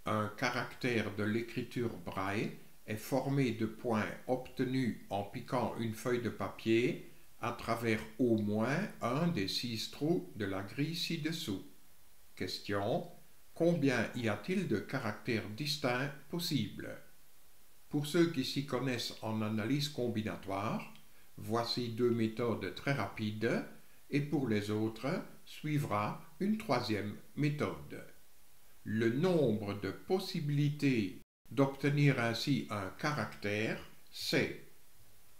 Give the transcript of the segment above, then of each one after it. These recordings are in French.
Un caractère de l'écriture braille est formé de points obtenus en piquant une feuille de papier à travers au moins un des 6 trous de la grille ci-dessous. Question: combien y a-t-il de caractères distincts possibles? Pour ceux qui s'y connaissent en analyse combinatoire, voici 2 méthodes très rapides et pour les autres suivra une 3e méthode. Le nombre de possibilités d'obtenir ainsi un caractère, c'est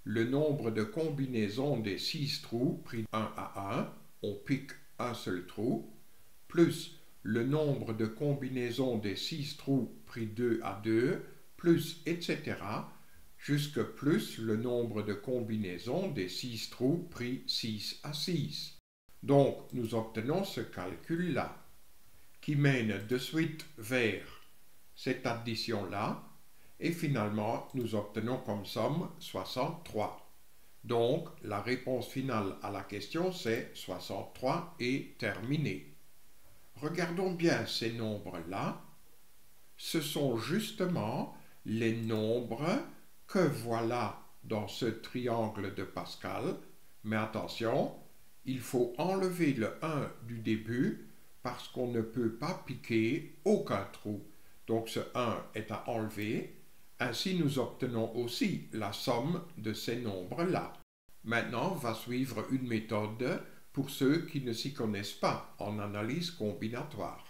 le nombre de combinaisons des 6 trous pris 1 à 1, on pique un seul trou, plus le nombre de combinaisons des 6 trous pris 2 à 2, plus etc., jusque plus le nombre de combinaisons des 6 trous pris 6 à 6. Donc nous obtenons ce calcul-là, qui mène de suite vers cette addition-là, et finalement nous obtenons comme somme 63. Donc la réponse finale à la question c'est 63 et terminé. Regardons bien ces nombres-là. Ce sont justement les nombres que voilà dans ce triangle de Pascal, mais attention, il faut enlever le 1 du début parce qu'on ne peut pas piquer aucun trou. Donc ce 1 est à enlever. Ainsi nous obtenons aussi la somme de ces nombres-là. Maintenant va suivre une méthode pour ceux qui ne s'y connaissent pas en analyse combinatoire.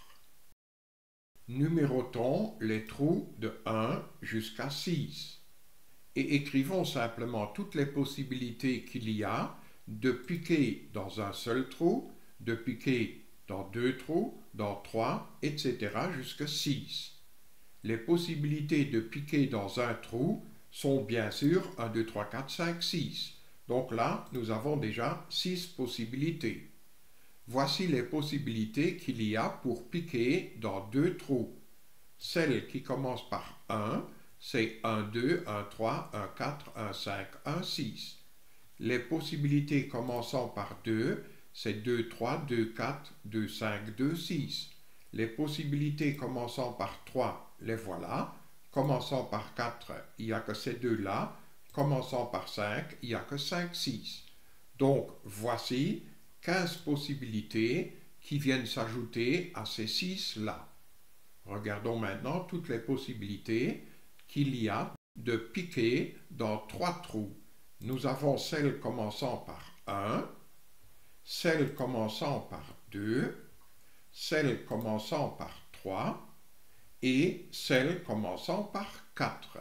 Numérotons les trous de 1 jusqu'à 6 et écrivons simplement toutes les possibilités qu'il y a de piquer dans un seul trou, de piquer dans 2 trous, dans 3, etc. jusqu'à 6. Les possibilités de piquer dans un trou sont bien sûr 1, 2, 3, 4, 5, 6. Donc là, nous avons déjà 6 possibilités. Voici les possibilités qu'il y a pour piquer dans 2 trous. Celle qui commence par 1, c'est 1, 2, 1, 3, 1, 4, 1, 5, 1, 6. Les possibilités commençant par 2, c'est 2, 3, 2, 4, 2, 5, 2, 6. Les possibilités commençant par 3, les voilà. Commençant par 4, il n'y a que ces deux-là. Commençant par 5, il n'y a que 5, 6. Donc, voici 15 possibilités qui viennent s'ajouter à ces 6-là. Regardons maintenant toutes les possibilités qu'il y a de piquer dans 3 trous. Nous avons celle commençant par 1, celle commençant par 2, celle commençant par 3 et celle commençant par 4.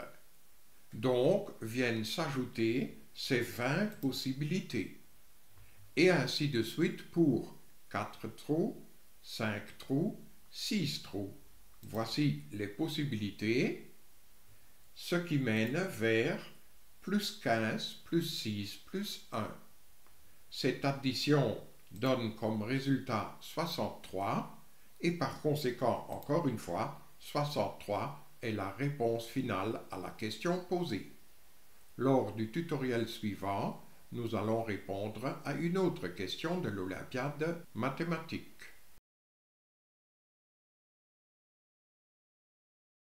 Donc viennent s'ajouter ces 20 possibilités. Et ainsi de suite pour 4 trous, 5 trous, 6 trous. Voici les possibilités, ce qui mène vers plus 15, plus 6, plus 1. Cette addition donne comme résultat 63 et par conséquent, encore une fois, 63 est la réponse finale à la question posée. Lors du tutoriel suivant, nous allons répondre à une autre question de l'Olympiade mathématique.